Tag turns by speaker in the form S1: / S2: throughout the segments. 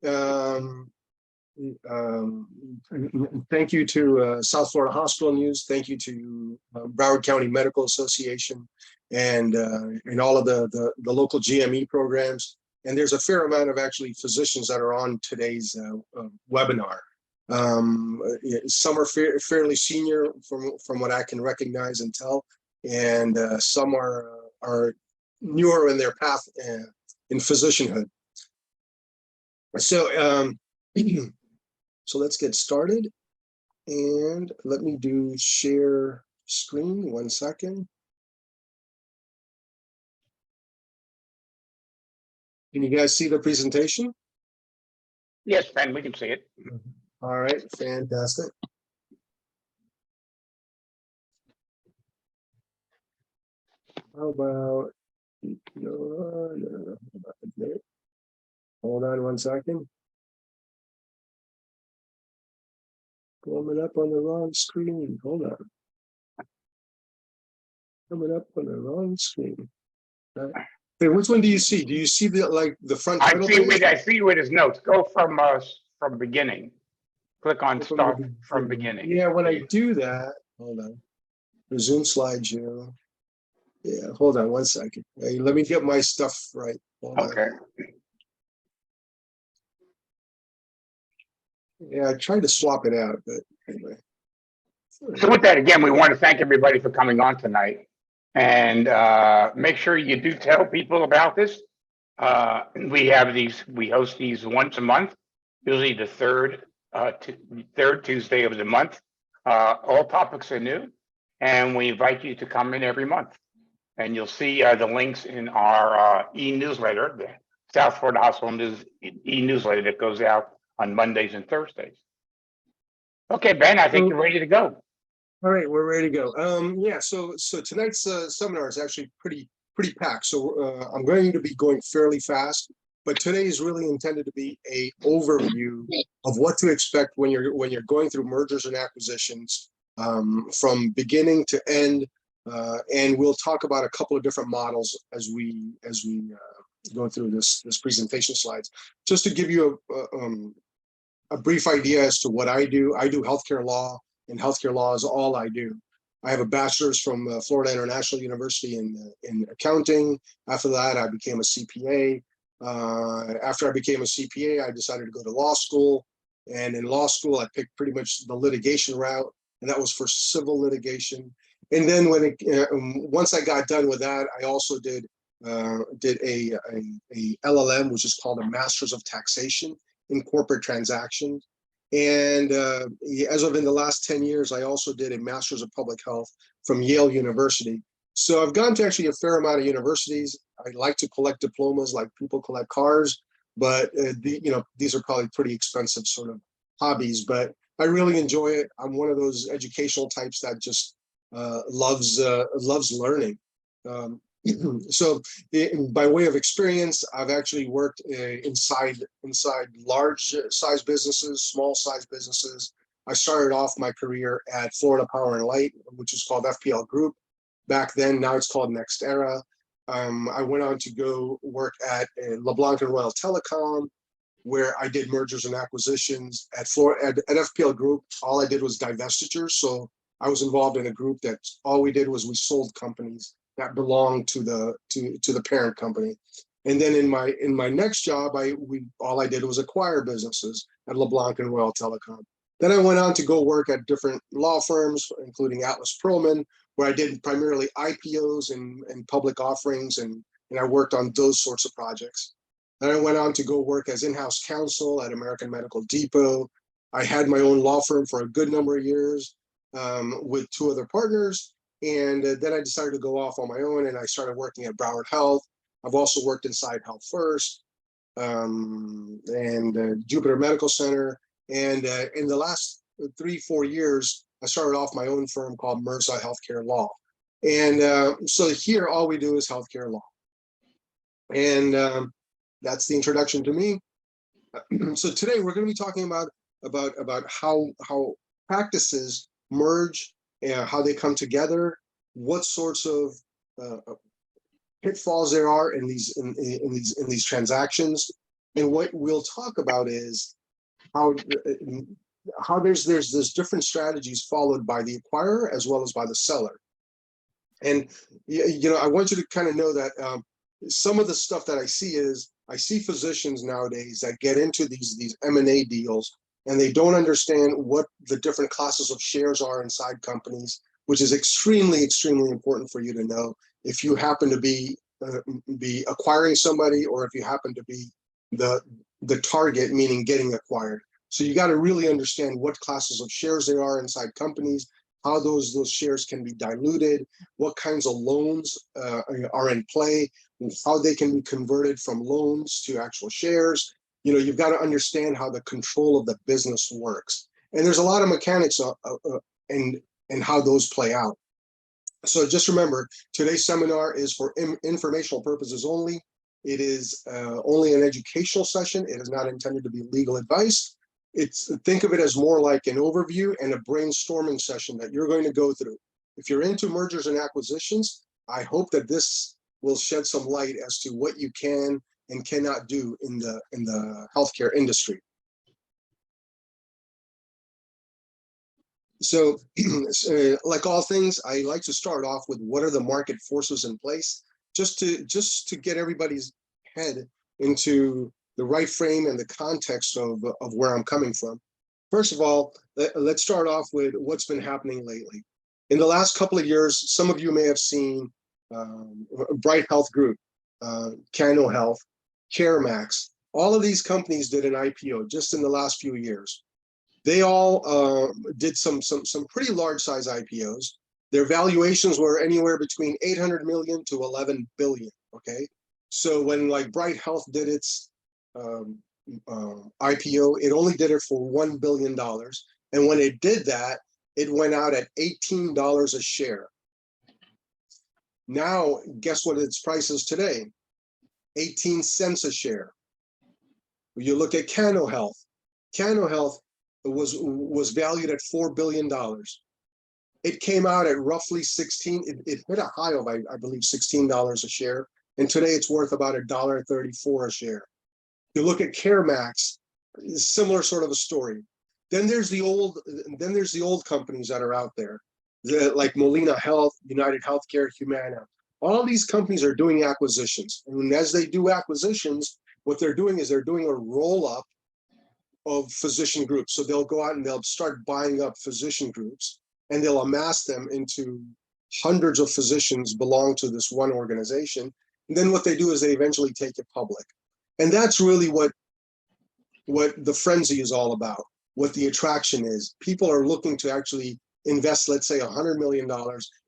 S1: Um, Thank you to South Florida Hospital News. Thank you to Broward County Medical Association and all of the local GME programs. And there's a fair amount of actually physicians that are on today's webinar. Some are fairly senior from what I can recognize and tell, and some are newer in their path in physicianhood. So so let's get started, and let me do share screen. 1 second. Can you guys see the presentation?
S2: Yes, Ben, we can see it.
S1: All right, fantastic. How about, no. Hold on 1 second. Coming up on the wrong screen. Hold on. Coming up on the wrong screen. Hey, which one do you see? Do you see the front title?
S2: I see with his notes. Go from beginning. Click on start from beginning.
S1: Yeah, when I do that, hold on. Resume slideshow. Yeah, hold on 1 second. Hey, let me get my stuff right. Hold
S2: okay.
S1: On. Yeah, I tried to swap it out, but anyway.
S2: So with that, again, we want to thank everybody for coming on tonight, and make sure you do tell people about this. We host these once a month, usually the third Tuesday of the month. All topics are new, and we invite you to come in every month. And you'll see the links in our e-newsletter, the South Florida Hospital News e-newsletter that goes out on Mondays and Thursdays. Okay, Ben, I think you're ready to go.
S1: All right, we're ready to go. Yeah, so tonight's seminar is actually pretty packed. So I'm going to be going fairly fast, but today is really intended to be a overview of what to expect when you're going through mergers and acquisitions from beginning to end, and we'll talk about a couple of different models as we go through this presentation slides. Just to give you a brief idea as to what I do. I do healthcare law, and healthcare law is all I do. I have a bachelor's from Florida International University in accounting. After that, I became a CPA. After I became a CPA, I decided to go to law school. And in law school, I picked pretty much the litigation route, and that was for civil litigation. And then once I got done with that, I also did a LLM, which is called a Masters of Taxation in Corporate Transactions. And as of in the last 10 years, I also did a Master's of Public Health from Yale University. So I've gone to actually a fair amount of universities. I like to collect diplomas like people collect cars, but these are probably pretty expensive sort of hobbies, but I really enjoy it. I'm one of those educational types that just loves learning. So by way of experience, I've actually worked inside large size businesses, small size businesses. I started off my career at Florida Power and Light, which was called FPL Group back then. Now it's called Next Era. I went on to go work at LeBlanc and Royal Telecom, where I did mergers and acquisitions. At FPL Group, all I did was divestitures. So I was involved in a group that all we did was we sold companies that belonged to the parent company. And then in my next job, all I did was acquire businesses at LeBlanc and Royal Telecom. Then I went on to go work at different law firms, including Atlas Perlman, where I did primarily IPOs and public offerings, and I worked on those sorts of projects. Then I went on to go work as in-house counsel at American Medical Depot. I had my own law firm for a good number of years with 2 other partners. And then I decided to go off on my own, and I started working at Broward Health. I've also worked inside Health First and Jupiter Medical Center. And in the last 3-4 years, I started off my own firm called Mirza Healthcare Law. And so here, all we do is healthcare law. And that's the introduction to me. So today we're going to be talking about how practices merge, how they come together, what sorts of pitfalls there are in these transactions, And what we'll talk about is how there's different strategies followed by the acquirer as well as by the seller. And I want you to kind of know that some of the stuff that I see physicians nowadays that get into these M&A deals, and they don't understand what the different classes of shares are inside companies, which is extremely, extremely important for you to know if you happen to be acquiring somebody, or if you happen to be the target, meaning getting acquired. So you got to really understand what classes of shares there are inside companies, how those shares can be diluted, what kinds of loans are in play, how they can be converted from loans to actual shares. You've got to understand how the control of the business works. And there's a lot of mechanics and how those play out. So just remember, today's seminar is for informational purposes only. It is only an educational session. It is not intended to be legal advice. Think of it as more like an overview and a brainstorming session that you're going to go through. If you're into mergers and acquisitions, I hope that this will shed some light as to what you can and cannot do in the healthcare industry. So, like all things, I like to start off with what are the market forces in place, just to get everybody's head into the right frame and the context of where I'm coming from. First of all, let's start off with what's been happening lately. In the last couple of years, some of you may have seen Bright Health Group, Cano Health, CareMax. All of these companies did an IPO just in the last few years. They all did some pretty large size IPOs. Their valuations were anywhere between 800 million to 11 billion. Okay, so when like Bright Health did its IPO, it only did it for $1 billion. And when it did that, it went out at $18 a share. Now, guess what its price is today? 18 cents a share. You look at Cano Health. Cano Health was valued at $4 billion. It came out at roughly 16. It hit a high of, I believe, $16 a share. And today it's worth about $1.34 a share. You look at CareMax, similar sort of a story. Then there's the old companies that are out there, like Molina Health, United Healthcare, Humana. All of these companies are doing acquisitions. And as they do acquisitions, what they're doing is they're doing a roll-up of physician groups. So they'll go out and they'll start buying up physician groups, and they'll amass them into hundreds of physicians belong to this one organization. And then what they do is they eventually take it public. And that's really what the frenzy is all about, what the attraction is. People are looking to actually invest, let's say, $100 million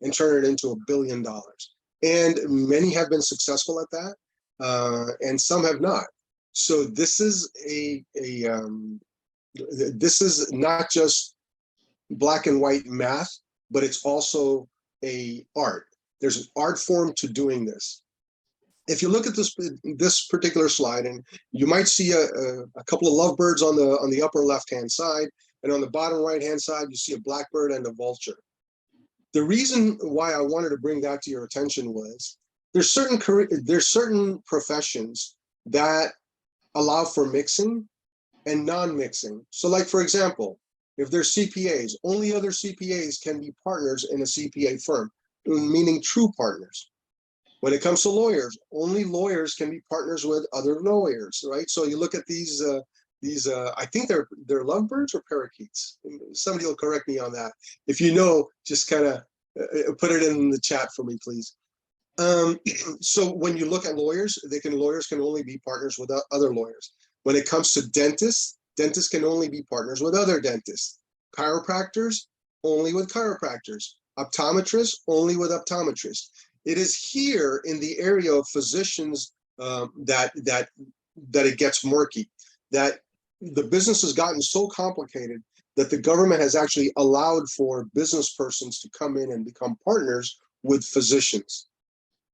S1: and turn it into $1 billion. And many have been successful at that, and some have not. So this is this is not just black and white math, but it's also a art. There's an art form to doing this. If you look at this particular slide, and you might see a couple of lovebirds on the upper left-hand side, and on the bottom right-hand side, you see a blackbird and a vulture. The reason why I wanted to bring that to your attention was there's certain professions that allow for mixing and non-mixing. So like, for example, if there's CPAs, only other CPAs can be partners in a CPA firm, meaning true partners. When it comes to lawyers, only lawyers can be partners with other lawyers, right? So you look at these I think they're lovebirds or parakeets. Somebody will correct me on that. If you know, just kind of put it in the chat for me, please. So when you look at lawyers, lawyers can only be partners with other lawyers. When it comes to dentists can only be partners with other dentists. Chiropractors, only with chiropractors. Optometrists, only with optometrists. It is here in the area of physicians that it gets murky, that the business has gotten so complicated that the government has actually allowed for business persons to come in and become partners with physicians.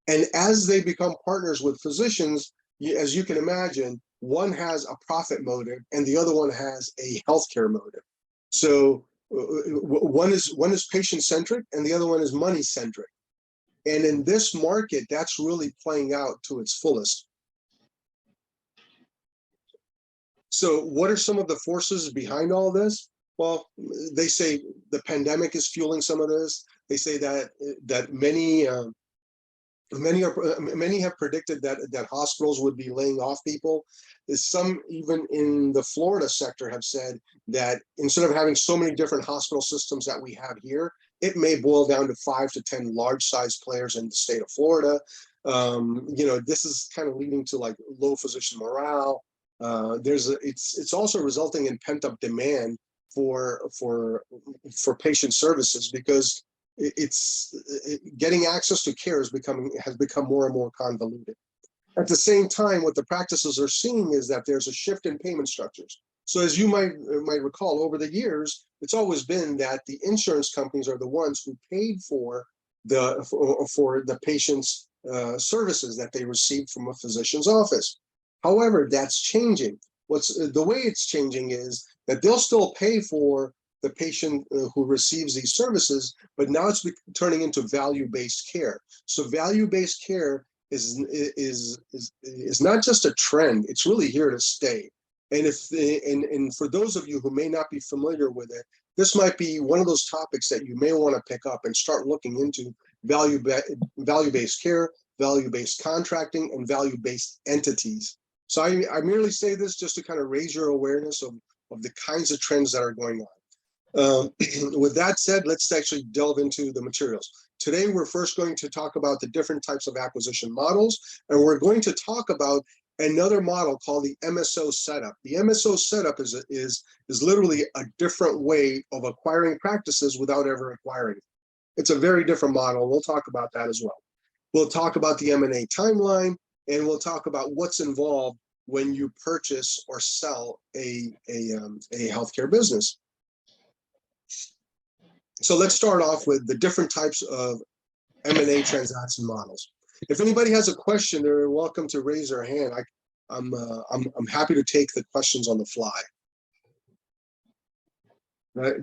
S1: And as they become partners with physicians, as you can imagine, one has a profit motive and the other one has a healthcare motive. So one is patient-centric and the other one is money-centric. And in this market, that's really playing out to its fullest. So what are some of the forces behind all this? Well, they say the pandemic is fueling some of this. They say that many have predicted that hospitals would be laying off people. Some even in the Florida sector have said that instead of having so many different hospital systems that we have here, it may boil down to 5 to 10 large-sized players in the state of Florida. This is kind of leading to like low physician morale. It's also resulting in pent-up demand for patient services, because getting access to care has become more and more convoluted. At the same time, what the practices are seeing is that there's a shift in payment structures. So as you might recall, over the years, it's always been that the insurance companies are the ones who paid for the patient's services that they received from a physician's office. However, that's changing. The way it's changing is that they'll still pay for the patient who receives these services, but now it's turning into value-based care. So value-based care is not just a trend; it's really here to stay. And for those of you who may not be familiar with it, this might be one of those topics that you may want to pick up and start looking into: value-based care, value-based contracting, and value-based entities. So I merely say this just to kind of raise your awareness of the kinds of trends that are going on. With that said, let's actually delve into the materials. Today, we're first going to talk about the different types of acquisition models, and we're going to talk about another model called the MSO setup. The MSO setup is literally a different way of acquiring practices without ever acquiring it. It's a very different model. We'll talk about that as well. We'll talk about the M&A timeline, and we'll talk about what's involved when you purchase or sell a healthcare business. So let's start off with the different types of M&A transaction models. If anybody has a question, they're welcome to raise their hand. I'm happy to take the questions on the fly.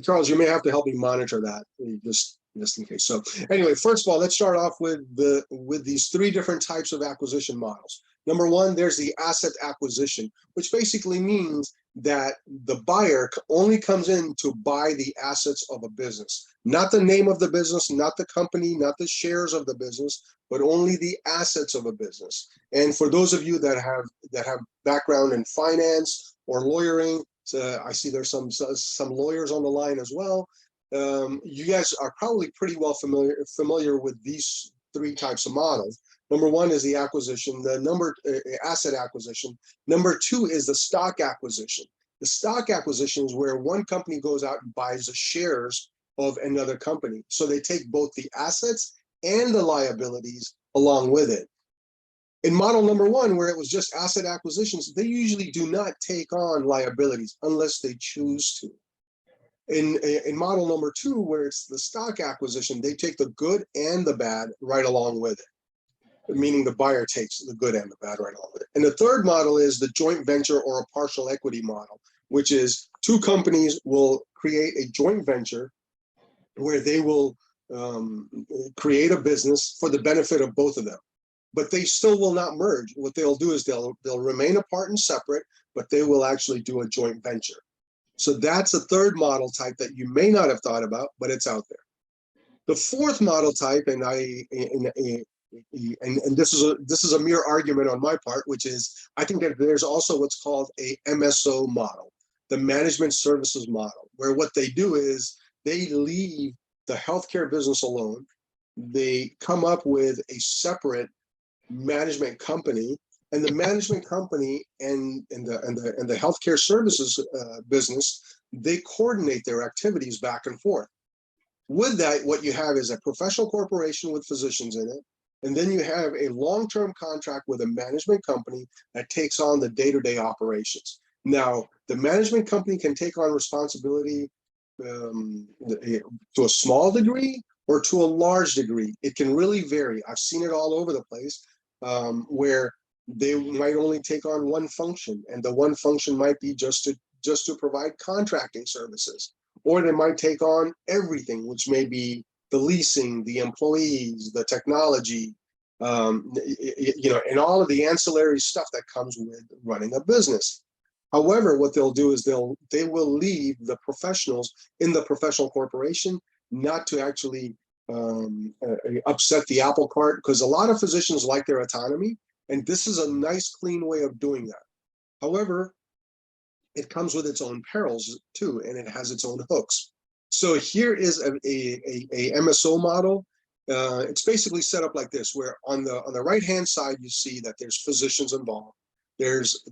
S1: Charles, you may have to help me monitor that, just in case. So anyway, first of all, let's start off with these three different types of acquisition models. Number one, there's the asset acquisition, which basically means that the buyer only comes in to buy the assets of a business, not the name of the business, not the company, not the shares of the business, but only the assets of a business. And for those of you that have background in finance or lawyering, I see there's some lawyers on the line as well. You guys are probably pretty well familiar with these three types of models. Number one is the acquisition, asset acquisition. Number two is the stock acquisition. The stock acquisition is where one company goes out and buys the shares of another company. So they take both the assets and the liabilities along with it. In model number one, where it was just asset acquisitions, they usually do not take on liabilities unless they choose to. In model number two, where it's the stock acquisition, they take the good and the bad right along with it, meaning the buyer takes the good and the bad right along with it. And the third model is the joint venture or a partial equity model, which is two companies will create a joint venture where they will create a business for the benefit of both of them. But they still will not merge. What they'll do is they'll remain apart and separate, but they will actually do a joint venture. So that's a third model type that you may not have thought about, but it's out there. The fourth model type, and this is a mere argument on my part, which is I think that there's also what's called a MSO model, the management services model, where what they do is they leave the healthcare business alone. They come up with a separate management company, and the management company and the healthcare services business, they coordinate their activities back and forth. With that, what you have is a professional corporation with physicians in it, and then you have a long-term contract with a management company that takes on the day-to-day operations. Now, the management company can take on responsibility to a small degree or to a large degree. It can really vary. I've seen it all over the place, where they might only take on one function, and the one function might be just to provide contracting services, or they might take on everything, which may be the leasing, the employees, the technology, and all of the ancillary stuff that comes with running a business. However, what they'll do is they will leave the professionals in the professional corporation not to actually upset the apple cart, because a lot of physicians like their autonomy, and this is a nice, clean way of doing that. However, it comes with its own perils too, and it has its own hooks. So here is a MSO model. It's basically set up like this, where on the right hand side you see that there's physicians involved. There's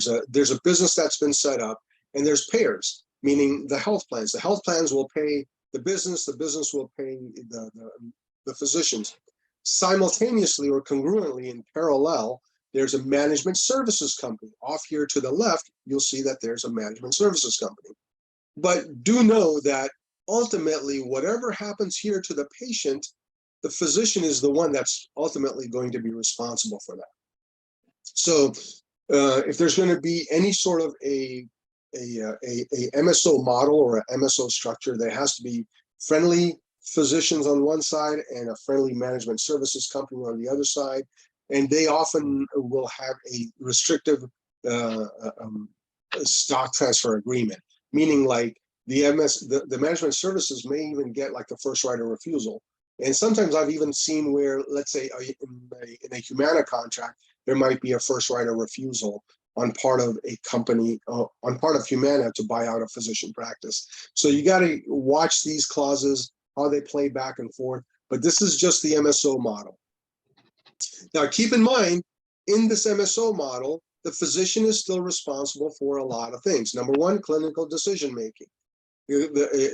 S1: a business that's been set up, and there's payers, meaning the health plans. The health plans will pay the business will pay the physicians. Simultaneously or congruently in parallel, there's a management services company. Off here to the left, you'll see that there's a management services company. But do know that ultimately, whatever happens here to the patient, the physician is the one that's ultimately going to be responsible for that. So if there's going to be any sort of a MSO model or an MSO structure, there has to be friendly physicians on one side and a friendly management services company on the other side. And they often will have a restrictive stock transfer agreement, meaning like the management services may even get like the first right of refusal. And sometimes I've even seen where, let's say in a Humana contract, there might be a first right of refusal on part of a company, on part of Humana to buy out a physician practice. So you got to watch these clauses, how they play back and forth. But this is just the MSO model. Now, keep in mind, in this MSO model, the physician is still responsible for a lot of things. Number one, clinical decision making.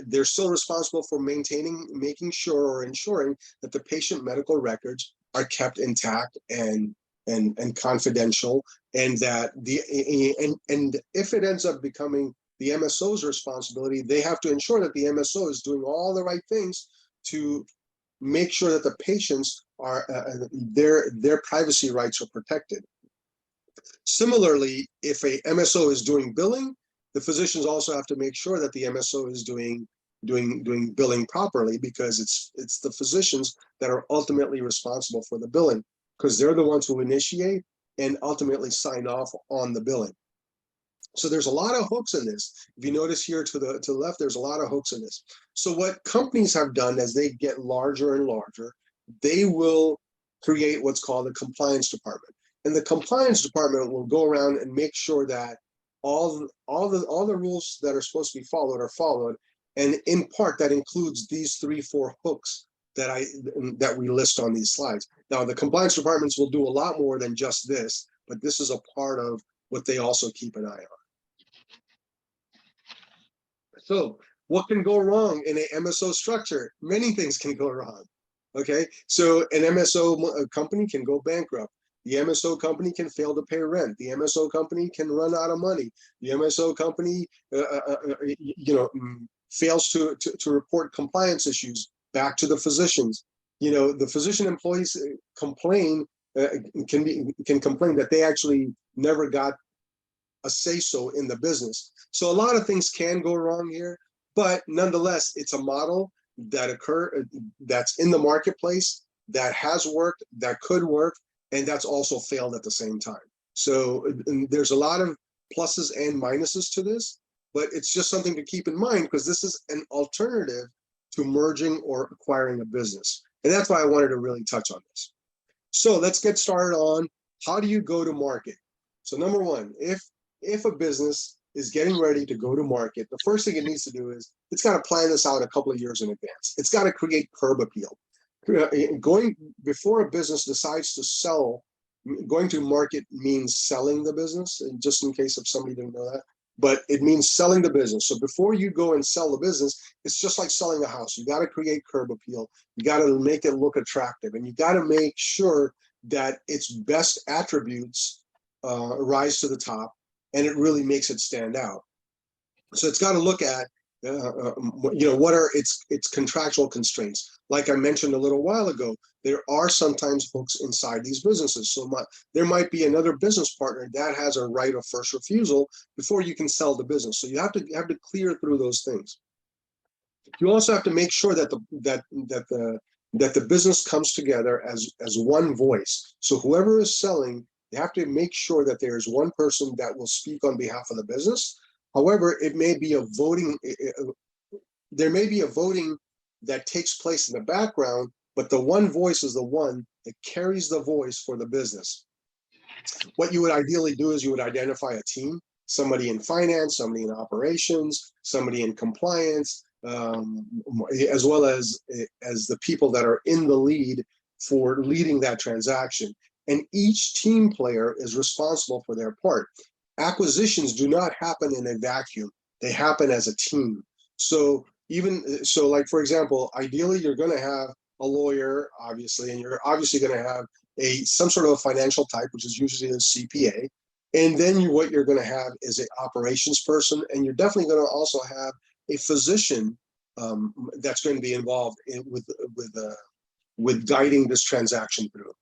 S1: They're still responsible for making sure or ensuring that the patient medical records are kept intact and confidential, and that and if it ends up becoming the MSO's responsibility, they have to ensure that the MSO is doing all the right things to make sure that the patients are their privacy rights are protected. Similarly, if a MSO is doing billing, the physicians also have to make sure that the MSO is doing billing properly, because it's the physicians that are ultimately responsible for the billing, because they're the ones who initiate and ultimately sign off on the billing. So there's a lot of hooks in this. If you notice here to the left, there's a lot of hooks in this. So what companies have done as they get larger and larger, they will create what's called a compliance department. And the compliance department will go around and make sure that all the rules that are supposed to be followed are followed. And in part, that includes these 3-4 hooks that we list on these slides. Now, the compliance departments will do a lot more than just this, but this is a part of what they also keep an eye on. So what can go wrong in a MSO structure? Many things can go wrong. Okay, so an MSO company can go bankrupt. The MSO company can fail to pay rent. The MSO company can run out of money. The MSO company, fails to report compliance issues back to the physicians. The physician employees complain, can complain that they actually never got a say-so in the business. So a lot of things can go wrong here, but nonetheless, it's a model that's in the marketplace, that has worked, that could work, and that's also failed at the same time. So there's a lot of pluses and minuses to this, but it's just something to keep in mind, because this is an alternative to merging or acquiring a business. And that's why I wanted to really touch on this. So let's get started on how do you go to market. So number one, if a business is getting ready to go to market, the first thing it needs to do is it's got to plan this out a couple of years in advance. It's got to create curb appeal. Before a business decides to sell, going to market means selling the business, and just in case if somebody didn't know that, but it means selling the business. So before you go and sell the business, it's just like selling a house. You got to create curb appeal. You got to make it look attractive, and you got to make sure that its best attributes rise to the top, and it really makes it stand out. So it's got to look at, what are its contractual constraints. Like I mentioned a little while ago, there are sometimes hooks inside these businesses. So there might be another business partner that has a right of first refusal before you can sell the business. So you have to clear through those things. You also have to make sure that the business comes together as one voice. So whoever is selling They have to make sure that there's one person that will speak on behalf of the business. However, it may be a voting, there may be a voting that takes place in the background, but the one voice is the one that carries the voice for the business. What you would ideally do is you would identify a team, somebody in finance, somebody in operations, somebody in compliance, as well as the people that are in the lead for leading that transaction. And each team player is responsible for their part. Acquisitions do not happen in a vacuum. They happen as a team. So like, for example, ideally you're going to have a lawyer, obviously, and you're obviously going to have some sort of a financial type, which is usually a CPA. And then what you're going to have is an operations person, and you're definitely going to also have a physician that's going to be involved with guiding this transaction through.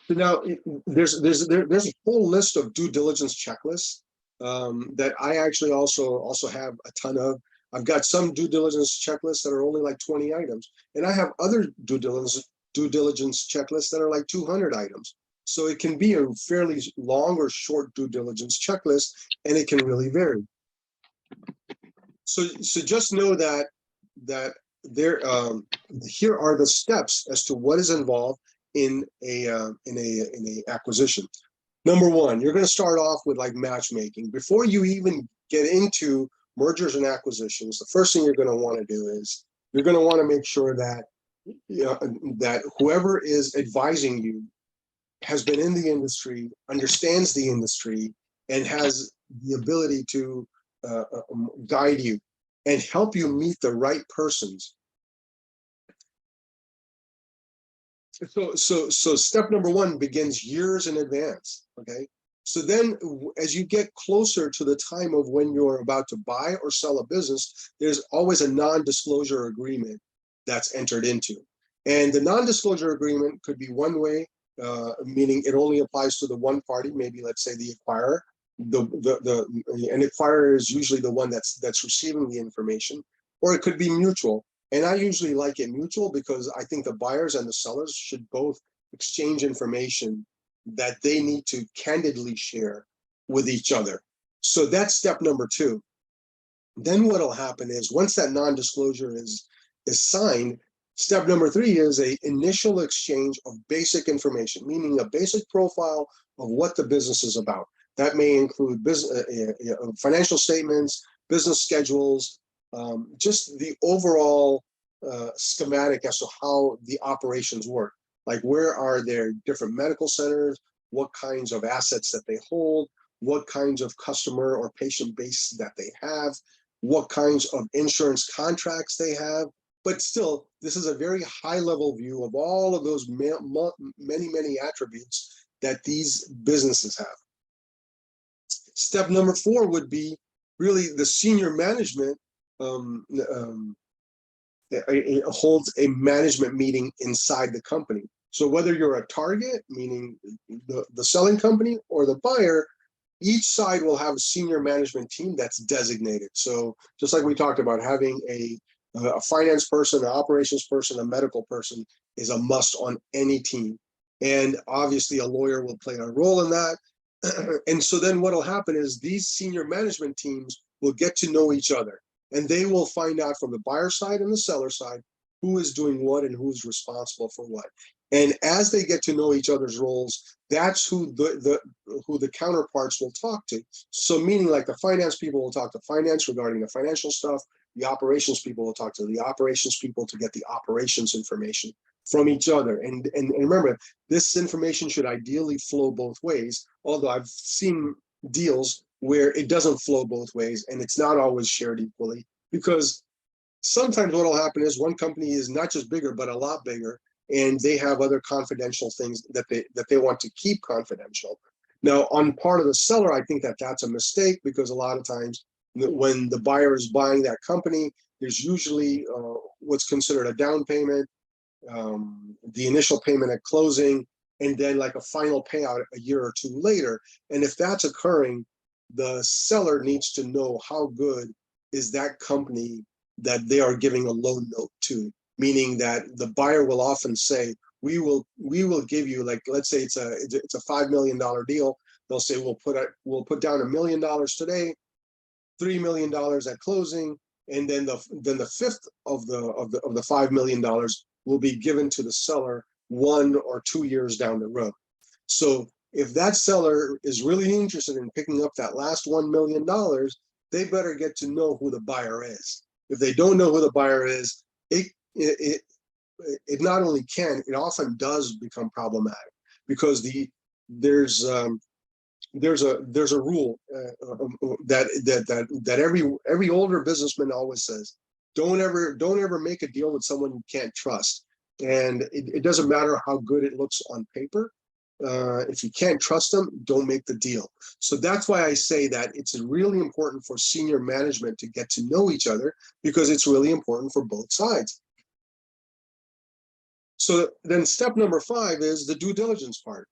S1: So now there's a whole list of due diligence checklists that I actually also have a ton of. I've got some due diligence checklists that are only like 20 items, and I have other due diligence checklists that are like 200 items. So it can be a fairly long or short due diligence checklist, and it can really vary. So just know that there here are the steps as to what is involved in a acquisition. Number one, you're going to start off with like matchmaking. Before you even get into mergers and acquisitions, the first thing you're going to want to do is you're going to want to make sure that that whoever is advising you has been in the industry, understands the industry, and has the ability to guide you and help you meet the right persons. So step number one begins years in advance, okay? So then as you get closer to the time of when you're about to buy or sell a business, there's always a non-disclosure agreement that's entered into. And the non-disclosure agreement could be one way, meaning it only applies to the one party, maybe let's say the acquirer. An acquirer is usually the one that's receiving the information, or it could be mutual. And I usually like it mutual because I think the buyers and the sellers should both exchange information that they need to candidly share with each other. So that's step number two. Then what'll happen is once that non-disclosure is signed, step number three is an initial exchange of basic information, meaning a basic profile of what the business is about. That may include business, financial statements, business schedules, just the overall schematic as to how the operations work. Like where are their different medical centers, what kinds of assets that they hold, what kinds of customer or patient base that they have, what kinds of insurance contracts they have. But still, this is a very high level view of all of those many attributes that these businesses have. Step number four would be really the senior management holds a management meeting inside the company. So whether you're a target, meaning the selling company, or the buyer, each side will have a senior management team that's designated. So just like we talked about, having a finance person, an operations person, a medical person is a must on any team. And obviously a lawyer will play a role in that. And so then what'll happen is these senior management teams will get to know each other, and they will find out from the buyer side and the seller side who is doing what and who's responsible for what. And as they get to know each other's roles, that's who the counterparts will talk to. So meaning like the finance people will talk to finance regarding the financial stuff. The operations people will talk to the operations people to get the operations information from each other. And remember, this information should ideally flow both ways, although I've seen deals where it doesn't flow both ways and it's not always shared equally, because sometimes what will happen is one company is not just bigger, but a lot bigger, and they have other confidential things that they want to keep confidential. Now, on part of the seller, I think that that's a mistake, because a lot of times when the buyer is buying that company, there's usually what's considered a down payment, the initial payment at closing, and then like a final payout a year or two later. And if that's occurring, the seller needs to know how good is that company that they are giving a loan note to. meaning that the buyer will often say, we will give you, like, let's say it's a $5 million deal. They'll say, we'll put down $1 million today, $3 million at closing, and then the fifth of the $5 million will be given to the seller 1 or 2 years down the road. So if that seller is really interested in picking up that last $1 million, they better get to know who the buyer is. If they don't know who the buyer is, it not only can, it often does become problematic, because there's a rule that every older businessman always says: don't ever make a deal with someone you can't trust. And it doesn't matter how good it looks on paper. If you can't trust them, don't make the deal. So that's why I say that it's really important for senior management to get to know each other, because it's really important for both sides. So then step number 5 is the due diligence part.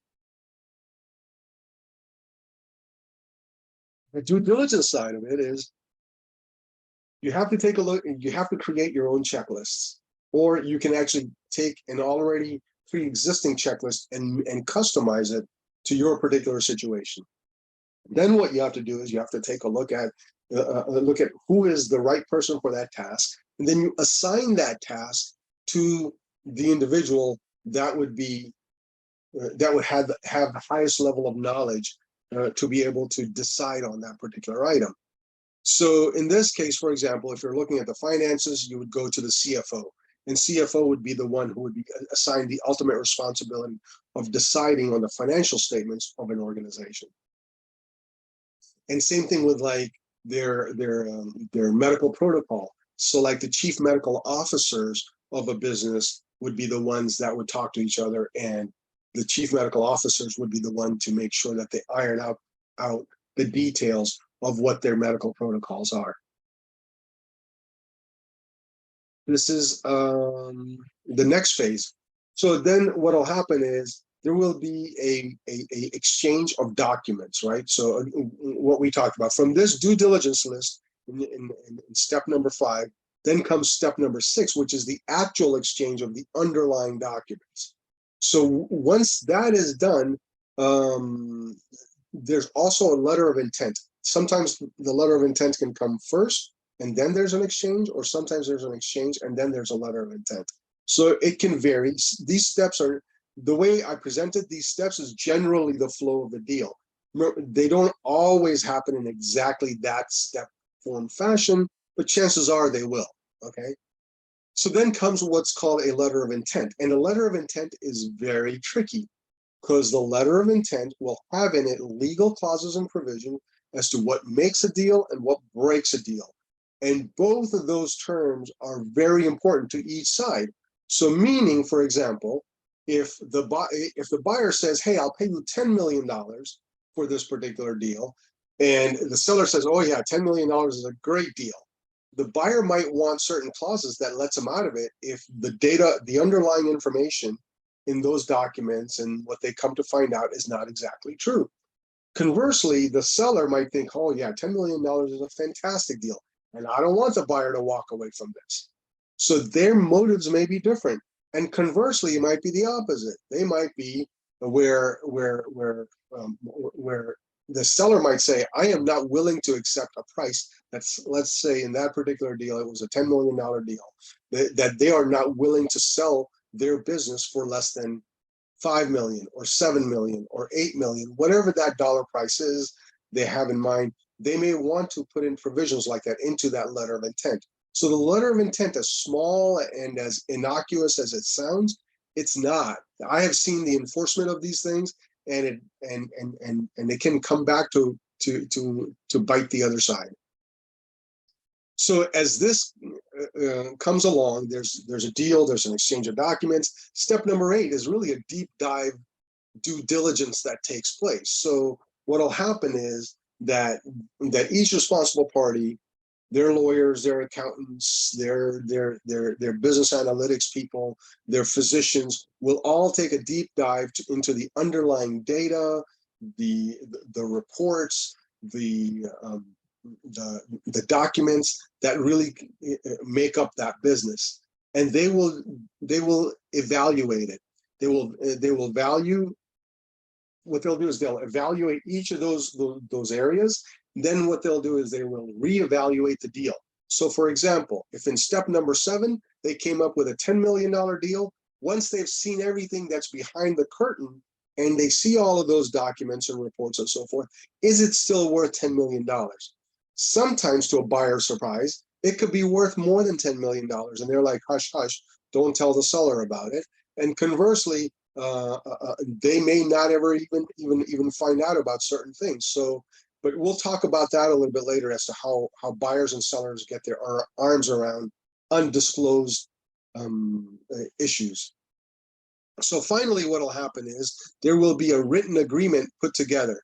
S1: The due diligence side of it is you have to take a look, and you have to create your own checklists, or you can actually take an already pre-existing checklist and customize it to your particular situation. Then what you have to do is you have to take a look at who is the right person for that task, and then you assign that task to the individual that would have the highest level of knowledge to be able to decide on that particular item. So in this case, for example, if you're looking at the finances, you would go to the CFO, and CFO would be the one who would be assigned the ultimate responsibility of deciding on the financial statements of an organization. And same thing with like their medical protocol. So like the chief medical officers of a business would be the ones that would talk to each other, and the chief medical officers would be the one to make sure that they iron out the details of what their medical protocols are. This is the next phase. So then what will happen is there will be a exchange of documents, right? So what we talked about from this due diligence list in step number 5, then comes step number 6, which is the actual exchange of the underlying documents. So once that is done, there's also a letter of intent. Sometimes the letter of intent can come first, and then there's an exchange, or sometimes there's an exchange and then there's a letter of intent. So it can vary. These steps are, the way I presented these steps is generally the flow of the deal. They don't always happen in exactly that step form fashion, but chances are they will, okay? So then comes what's called a letter of intent. And a letter of intent is very tricky, because the letter of intent will have in it legal clauses and provision as to what makes a deal and what breaks a deal. And both of those terms are very important to each side. So meaning, for example, if the buyer says, hey, I'll pay you $10 million for this particular deal, and the seller says, oh yeah, $10 million is a great deal, the buyer might want certain clauses that lets them out of it if the underlying information in those documents and what they come to find out is not exactly true. Conversely, the seller might think, oh yeah, $10 million is a fantastic deal, and I don't want the buyer to walk away from this. So their motives may be different. And conversely, it might be the opposite. They might be where the seller might say, I am not willing to accept a price that's, let's say in that particular deal, it was a $10 million deal, that they are not willing to sell their business for less than 5 million or 7 million or 8 million, whatever that dollar price is they have in mind. They may want to put in provisions like that into that letter of intent. So the letter of intent, as small and as innocuous as it sounds, it's not. I have seen the enforcement of these things, and it can come back to bite the other side. So as this comes along, there's a deal, there's an exchange of documents. Step number 8 is really a deep dive due diligence that takes place. So what'll happen is that each responsible party, their lawyers, their accountants, their business analytics people, their physicians, will all take a deep dive into the underlying data, the reports, the documents that really make up that business. and they will evaluate it. They will value. What they'll do is they'll evaluate each of those areas. Then what they'll do is they will reevaluate the deal. So for example, if in step number 7, they came up with a $10 million deal, once they've seen everything that's behind the curtain and they see all of those documents and reports and so forth, is it still worth $10 million? Sometimes, to a buyer's surprise, it could be worth more than $10 million. And they're like, hush, hush, don't tell the seller about it. And conversely, they may not ever even find out about certain things. So, but we'll talk about that a little bit later as to how buyers and sellers get their arms around undisclosed issues. So finally, what will happen is there will be a written agreement put together.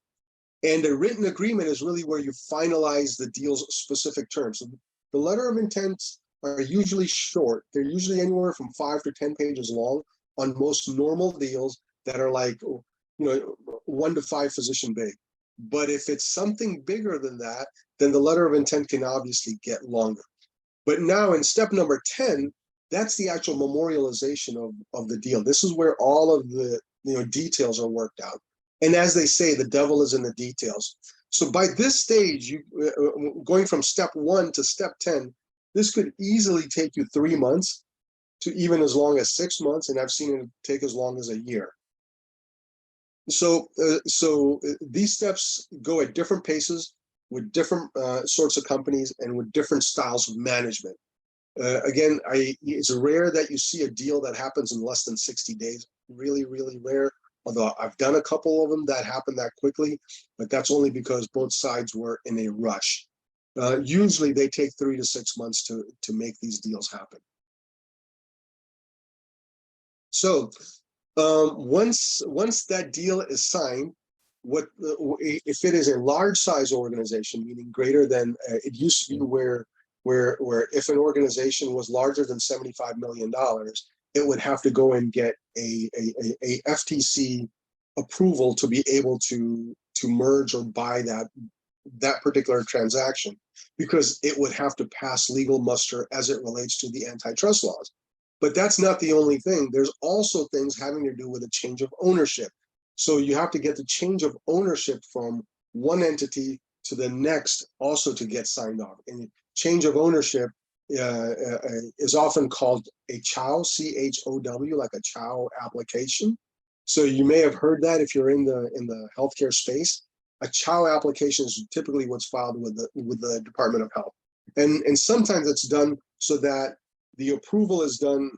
S1: And a written agreement is really where you finalize the deal's specific terms. The letter of intents are usually short. They're usually anywhere from 5 to 10 pages long on most normal deals that are like, 1 to 5 physician big. But if it's something bigger than that, then the letter of intent can obviously get longer. But now in step number 10, that's the actual memorialization of the deal. This is where all of the details are worked out. And as they say, the devil is in the details. So by this stage, going from step 1 to step 10, this could easily take you 3 months to even as long as 6 months, and I've seen it take as long as a year. So these steps go at different paces with different sorts of companies and with different styles of management. Again, it's rare that you see a deal that happens in less than 60 days. Really, really rare. Although I've done a couple of them that happened that quickly, but that's only because both sides were in a rush. Usually they take 3 to 6 months to make these deals happen. So once that deal is signed, if it is a large size organization, meaning greater than it used to be, where if an organization was larger than $75 million, it would have to go and get a FTC approval to be able to merge or buy that particular transaction, because it would have to pass legal muster as it relates to the antitrust laws. But that's not the only thing. There's also things having to do with a change of ownership. So you have to get the change of ownership from one entity to the next also to get signed off. And change of ownership is often called a CHOW, C-H-O-W, like a CHOW application. So you may have heard that if you're in the healthcare space. A CHOW application is typically what's filed with the Department of Health, and sometimes it's done so that the approval is done.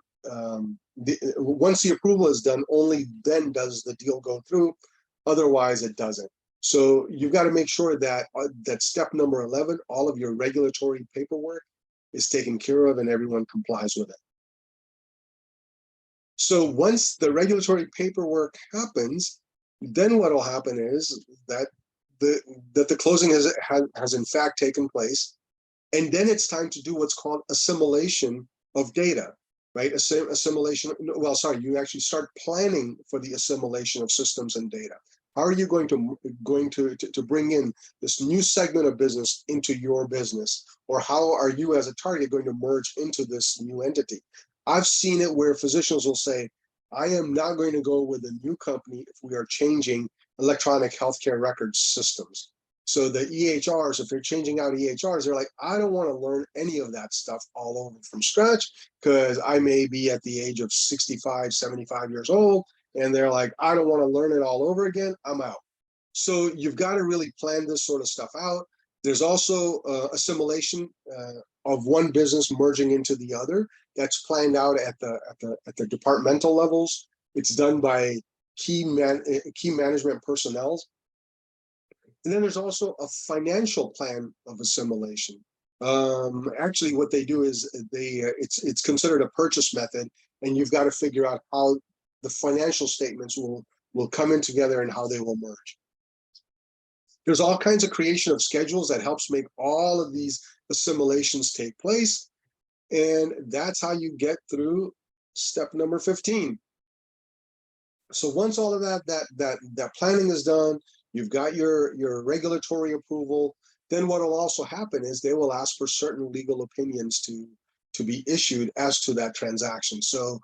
S1: Once the approval is done, only then does the deal go through. Otherwise, it doesn't. So you've got to make sure that that step number 11, all of your regulatory paperwork is taken care of and everyone complies with it. So once the regulatory paperwork happens, then what will happen is that the closing has in fact taken place, and then it's time to do what's called assimilation of data, right? Assimilation. Well, sorry, you actually start planning for the assimilation of systems and data. How are you going to bring in this new segment of business into your business? Or how are you as a target going to merge into this new entity? I've seen it where physicians will say, I am not going to go with a new company if we are changing electronic healthcare records systems. So the EHRs, if they're changing out EHRs, they're like, I don't want to learn any of that stuff all over from scratch, because I may be at the age of 65, 75 years old. And they're like, I don't want to learn it all over again. I'm out. So you've got to really plan this sort of stuff out. There's also assimilation of one business merging into the other. That's planned out at the departmental levels. It's done by key management personnel. And then there's also a financial plan of assimilation. Actually, what they do is it's considered a purchase method, and you've got to figure out how the financial statements will come in together and how they will merge. There's all kinds of creation of schedules that helps make all of these assimilations take place. And that's how you get through step number 15. So once all of that planning is done, you've got your regulatory approval, then what will also happen is they will ask for certain legal opinions to to be issued as to that transaction. So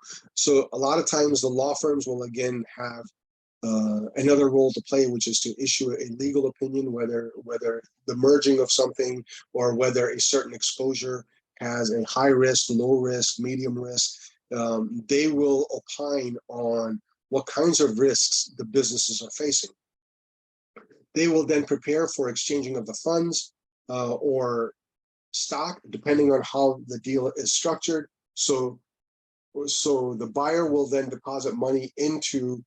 S1: a lot of times the law firms will again have another role to play, which is to issue a legal opinion, whether the merging of something or whether a certain exposure has a high risk, low risk, medium risk. They will opine on what kinds of risks the businesses are facing. They will then prepare for exchanging of the funds or stock, depending on how the deal is structured. So the buyer will then deposit money into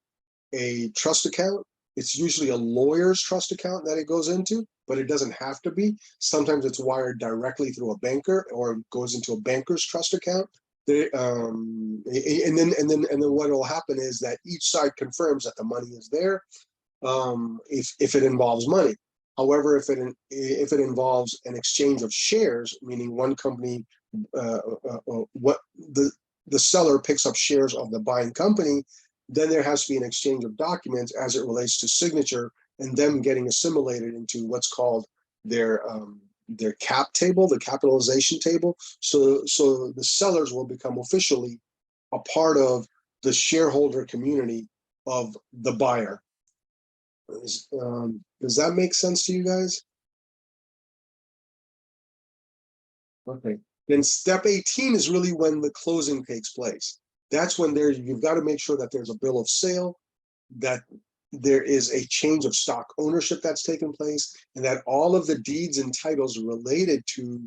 S1: a trust account. It's usually a lawyer's trust account that it goes into, but it doesn't have to be. Sometimes it's wired directly through a banker or goes into a banker's trust account. And then what will happen is that each side confirms that the money is there. If it involves money. However, if it involves an exchange of shares, meaning one company, what the seller picks up shares of the buying company, then there has to be an exchange of documents as it relates to signature and them getting assimilated into what's called their cap table, the capitalization table. So the sellers will become officially a part of the shareholder community of the buyer. Does that make sense to you guys? Okay. Then step 18 is really when the closing takes place. That's when you've got to make sure that there's a bill of sale, that there is a change of stock ownership that's taken place, and that all of the deeds and titles related to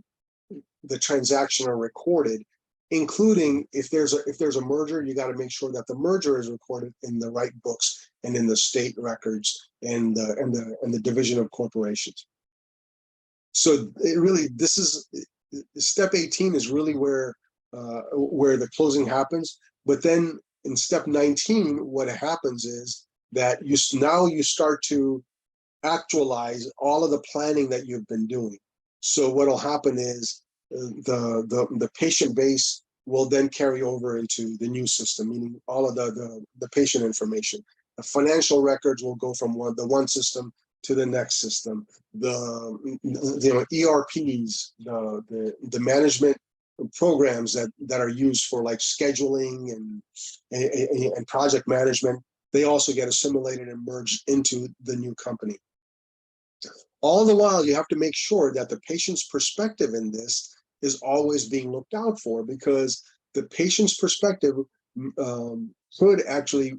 S1: the transaction are recorded, including if there's a merger, you got to make sure that the merger is recorded in the right books and in the state records and the division of corporations. So it really, this is step 18 is really where the closing happens. But then in step 19, what happens is that you start to actualize all of the planning that you've been doing. So what'll happen is the patient base will then carry over into the new system, meaning all of the patient information. The financial records will go from the one system to the next system. The ERPs, the management programs that are used for like scheduling and project management, they also get assimilated and merged into the new company. All the while, you have to make sure that the patient's perspective in this is always being looked out for, because the patient's perspective could actually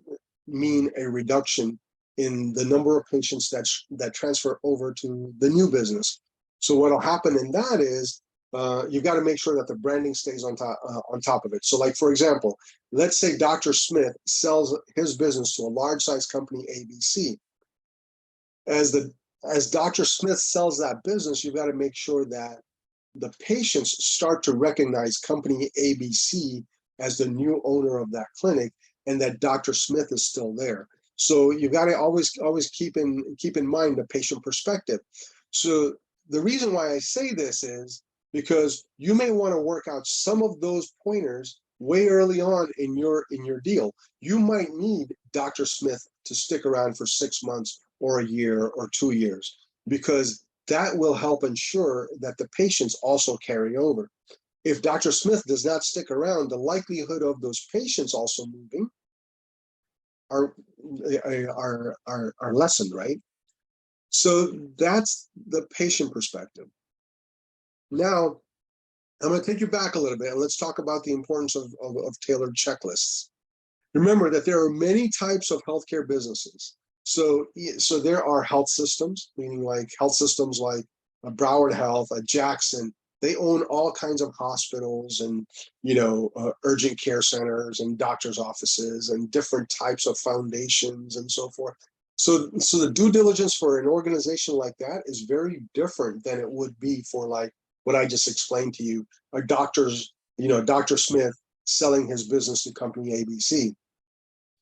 S1: mean a reduction in the number of patients that transfer over to the new business. So what will happen in that is you've got to make sure that the branding stays on top of it. So like, for example, let's say Dr. Smith sells his business to a large size company, ABC. As Dr. Smith sells that business, you've got to make sure that the patients start to recognize company ABC as the new owner of that clinic, and that Dr. Smith is still there. So you've got to always keep in mind the patient perspective. So the reason why I say this is because you may want to work out some of those pointers way early on in your deal. You might need Dr. Smith to stick around for 6 months or a year or 2 years, because that will help ensure that the patients also carry over. If Dr. Smith does not stick around, the likelihood of those patients also moving are lessened, right? So that's the patient perspective. Now, I'm going to take you back a little bit and let's talk about the importance of tailored checklists. Remember that there are many types of healthcare businesses. So there are health systems, meaning like health systems like a Broward Health, a Jackson. They own all kinds of hospitals and urgent care centers and doctors' offices and different types of foundations and so forth. So the due diligence for an organization like that is very different than it would be for like what I just explained to you, a Dr. Smith selling his business to company ABC.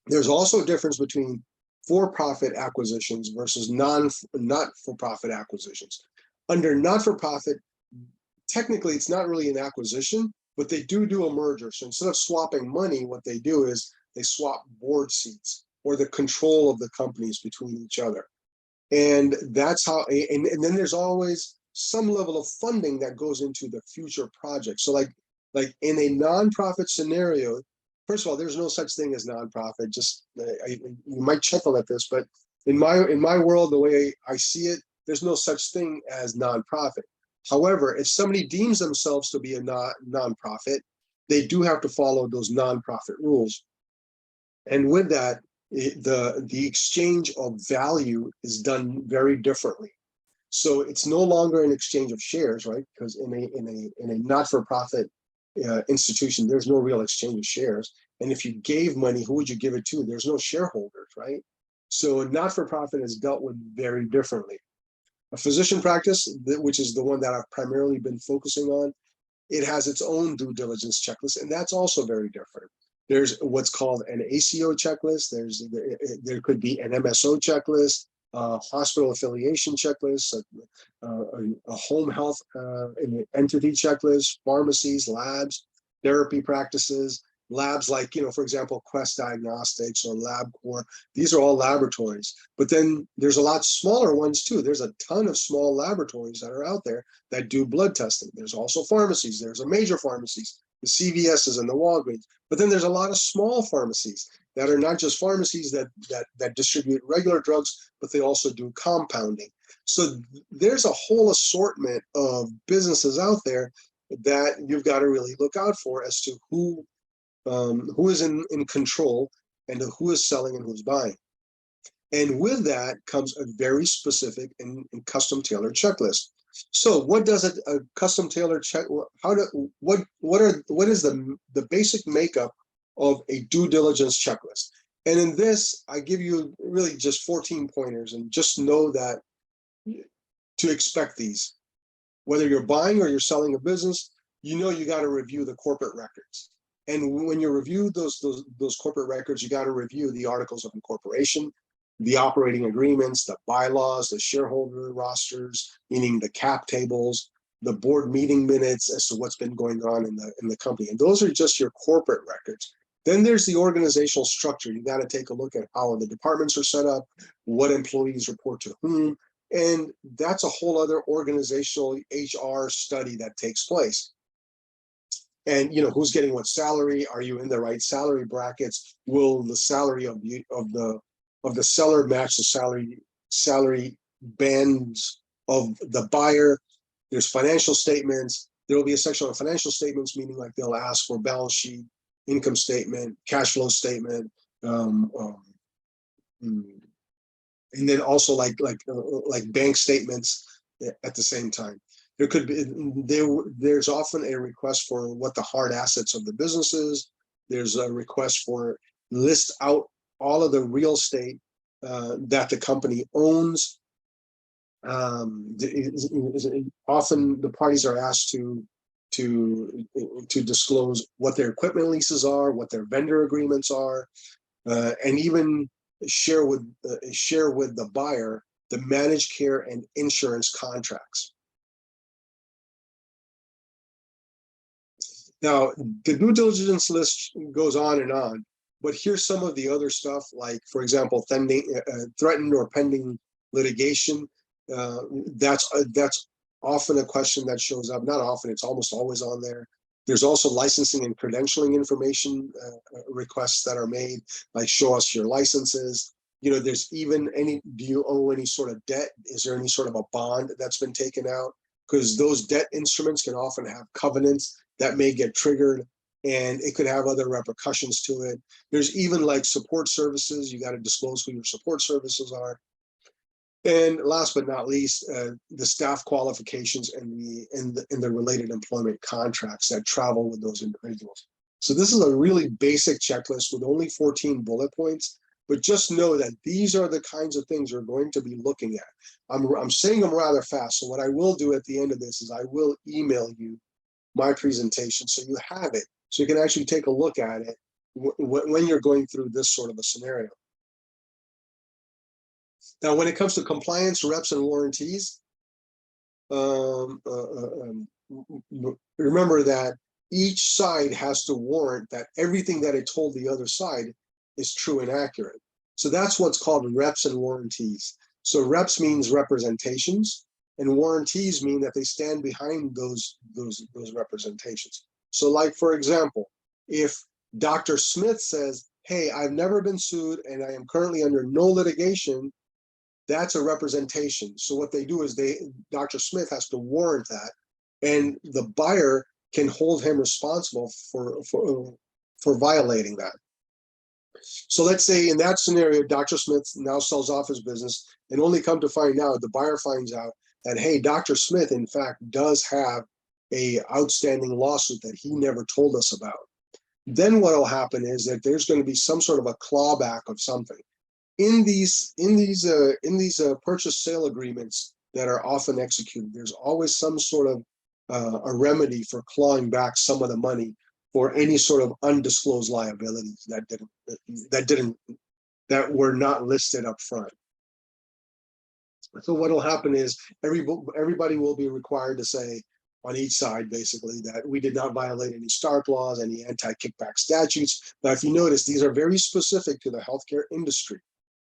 S1: There's also a difference between for-profit acquisitions versus not-for-profit acquisitions. Under not-for-profit, technically it's not really an acquisition, but they do a merger. So instead of swapping money, what they do is they swap board seats or the control of the companies between each other. And that's how, and then there's always some level of funding that goes into the future project. So like Like in a nonprofit scenario, first of all, there's no such thing as nonprofit. Just you might chuckle at this, but in my world, the way I see it, there's no such thing as nonprofit. However, if somebody deems themselves to be a nonprofit, they do have to follow those nonprofit rules. And with that, the exchange of value is done very differently. So it's no longer an exchange of shares, right? Because in a not-for-profit institution, there's no real exchange of shares. And if you gave money, who would you give it to? There's no shareholders, right? So a not-for-profit is dealt with very differently. A physician practice, which is the one that I've primarily been focusing on, it has its own due diligence checklist, and that's also very different. There's what's called an ACO checklist. There could be an MSO checklist, hospital affiliation checklist, a home health entity checklist, pharmacies, labs, therapy practices, labs like, for example, Quest Diagnostics or LabCorp. These are all laboratories. But then there's a lot smaller ones too. There's a ton of small laboratories that are out there that do blood testing. There's also pharmacies. There's a major pharmacies, the CVS's and the Walgreens. But then there's a lot of small pharmacies that are not just pharmacies that distribute regular drugs, but they also do compounding. So there's a whole assortment of businesses out there that you've got to really look out for as to who is in control and who is selling and who's buying. And with that comes a very specific and custom tailored checklist. So what does a custom tailored check, what is the basic makeup of a due diligence checklist? And in this, I give you really just 14 pointers, and just know that to expect these. Whether you're buying or you're selling a business, you got to review the corporate records. And when you review those corporate records, you got to review the articles of incorporation, the operating agreements, the bylaws, the shareholder rosters, meaning the cap tables, the board meeting minutes as to what's been going on in the company. And those are just your corporate records. Then there's the organizational structure. You got to take a look at how the departments are set up, what employees report to whom, and that's a whole other organizational HR study that takes place. And who's getting what salary? Are you in the right salary brackets? Will the salary of the seller match the salary bands of the buyer? There's financial statements. There will be a section on financial statements, meaning like they'll ask for balance sheet, income statement, cash flow statement, and then also like bank statements at the same time. There could be there's often a request for what the hard assets of the business is. There's a request for list out all of the real estate that the company owns. Often the parties are asked to disclose what their equipment leases are, what their vendor agreements are, and even share with the buyer the managed care and insurance contracts. Now, the due diligence list goes on, but here's some of the other stuff, like, for example, threatened or pending litigation. That's often a question that shows up. Not often, it's almost always on there. There's also licensing and credentialing information requests that are made, like show us your licenses. There's even do you owe any sort of debt? Is there any sort of a bond that's been taken out? Because those debt instruments can often have covenants that may get triggered, and it could have other repercussions to it. There's even like support services. You got to disclose who your support services are. And last but not least, the staff qualifications and the related employment contracts that travel with those individuals. So this is a really basic checklist with only 14 bullet points, but just know that these are the kinds of things you're going to be looking at. I'm saying them rather fast, so what I will do at the end of this is I will email you my presentation so you have it, so you can actually take a look at it when you're going through this sort of a scenario. Now, when it comes to compliance, reps, and warranties, remember that each side has to warrant that everything that it told the other side is true and accurate. So that's what's called reps and warranties. So reps means representations, and warranties mean that they stand behind those representations. So like, for example, if Dr. Smith says, hey, I've never been sued and I am currently under no litigation, that's a representation. So what they do is Dr. Smith has to warrant that, and the buyer can hold him responsible for violating that. So let's say in that scenario, Dr. Smith now sells off his business, and only come to find out, the buyer finds out that, hey, Dr. Smith, in fact, does have a outstanding lawsuit that he never told us about. Then what will happen is that there's going to be some sort of a clawback of something. In these purchase sale agreements that are often executed, there's always some sort of a remedy for clawing back some of the money for any sort of undisclosed liabilities that were not listed up front. So what will happen is everybody will be required to say on each side, basically, that we did not violate any Stark laws, any anti-kickback statutes. Now, if you notice, these are very specific to the healthcare industry.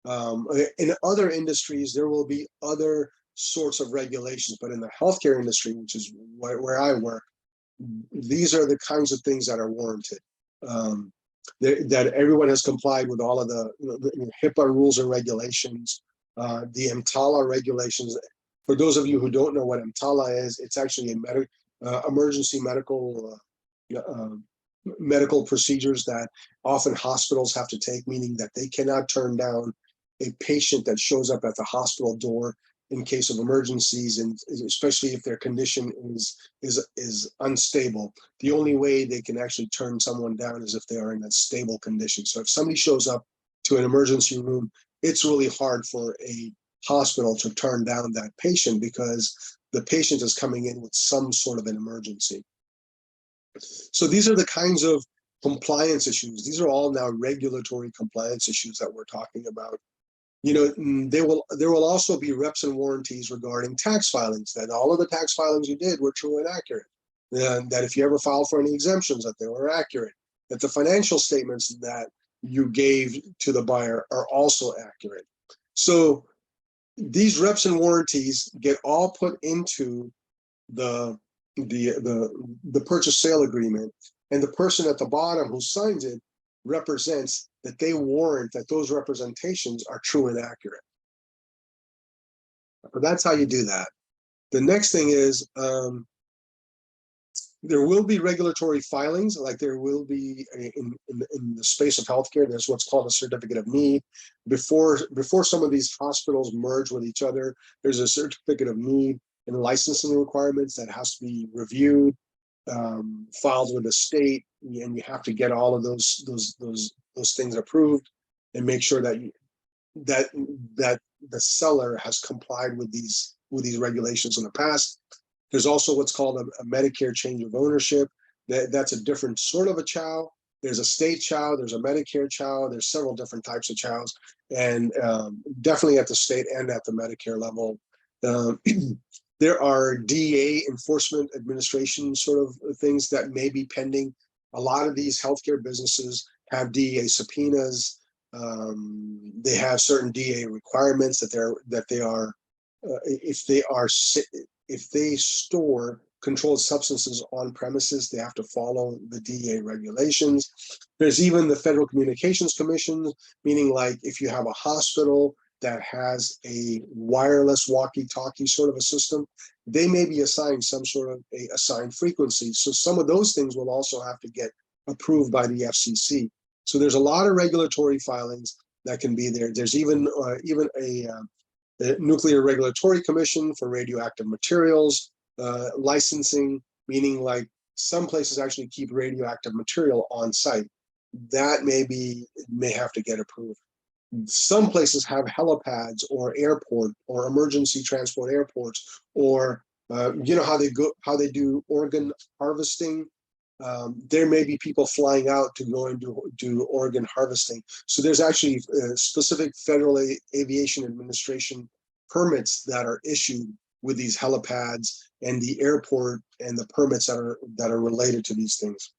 S1: In other industries, there will be other sorts of regulations, but in the healthcare industry, which is where I work, these are the kinds of things that are warranted. That everyone has complied with all of the HIPAA rules and regulations, the EMTALA regulations. For those of you who don't know what EMTALA is, it's actually a emergency medical procedures that often hospitals have to take, meaning that they cannot turn down a patient that shows up at the hospital door in case of emergencies, and especially if their condition is unstable. The only way they can actually turn someone down is if they are in a stable condition. So if somebody shows up to an emergency room, it's really hard for a hospital to turn down that patient because the patient is coming in with some sort of an emergency. So these are the kinds of compliance issues. These are all now regulatory compliance issues that we're talking about. You know, there will also be reps and warranties regarding tax filings, that all of the tax filings you did were true and accurate. And that if you ever filed for any exemptions, that they were accurate. That the financial statements that you gave to the buyer are also accurate. So these reps and warranties get all put into the purchase sale agreement, and the person at the bottom who signs it represents that they warrant that those representations are true and accurate. But that's how you do that. The next thing is there will be regulatory filings, like there will be in the space of healthcare. There's what's called a certificate of need. Before some of these hospitals merge with each other, there's a certificate of need and licensing requirements that has to be reviewed, filed with the state, and you have to get all of those things approved and make sure that the seller has complied with these regulations in the past. There's also what's called a Medicare change of ownership. That's a different sort of a chow. There's a state chow, there's a Medicare chow, there's several different types of chows, and definitely at the state and at the Medicare level. There are DEA enforcement administration sort of things that may be pending. A lot of these healthcare businesses have DEA subpoenas. They have certain DEA requirements that they are if they store controlled substances on premises, they have to follow the DEA regulations. There's even the Federal Communications Commission, meaning like if you have a hospital that has a wireless walkie-talkie sort of a system, they may be assigned some sort of a assigned frequency. So some of those things will also have to get approved by the FCC. So there's a lot of regulatory filings that can be there. There's even the Nuclear Regulatory Commission for radioactive materials, licensing, meaning like some places actually keep radioactive material on site. That may have to get approved. Some places have helipads or airport or emergency transport airports, or you know how they do organ harvesting. There may be people flying out to go and do organ harvesting. So there's actually specific Federal Aviation Administration permits that are issued with these helipads and the airport and the permits that are related to these things.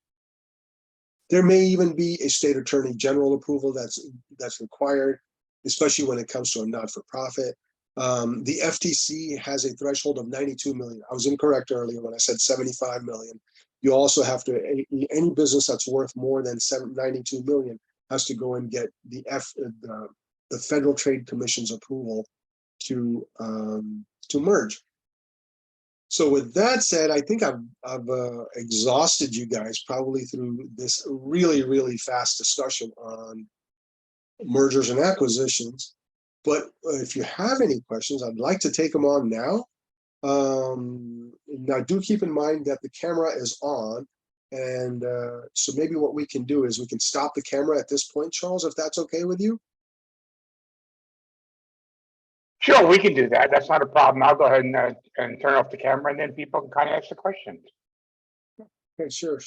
S1: There may even be a state attorney general approval that's required, especially when it comes to a not-for-profit. The FTC has a threshold of 92 million. I was incorrect earlier when I said 75 million. you also have to, any business that's worth more than 92 million has to go and get the Federal Trade Commission's approval to merge. So with that said, I think I've exhausted you guys probably through this really, really fast discussion on mergers and acquisitions. But if you have any questions, I'd like to take them on now. Now do keep in mind that the camera is on. And so maybe what we can do is we can stop the camera at this point, Charles, if that's okay with you.
S2: Sure, we can do that. That's not a problem. I'll go ahead and turn off the camera, and then people can kind of ask the questions.
S1: Okay, sure.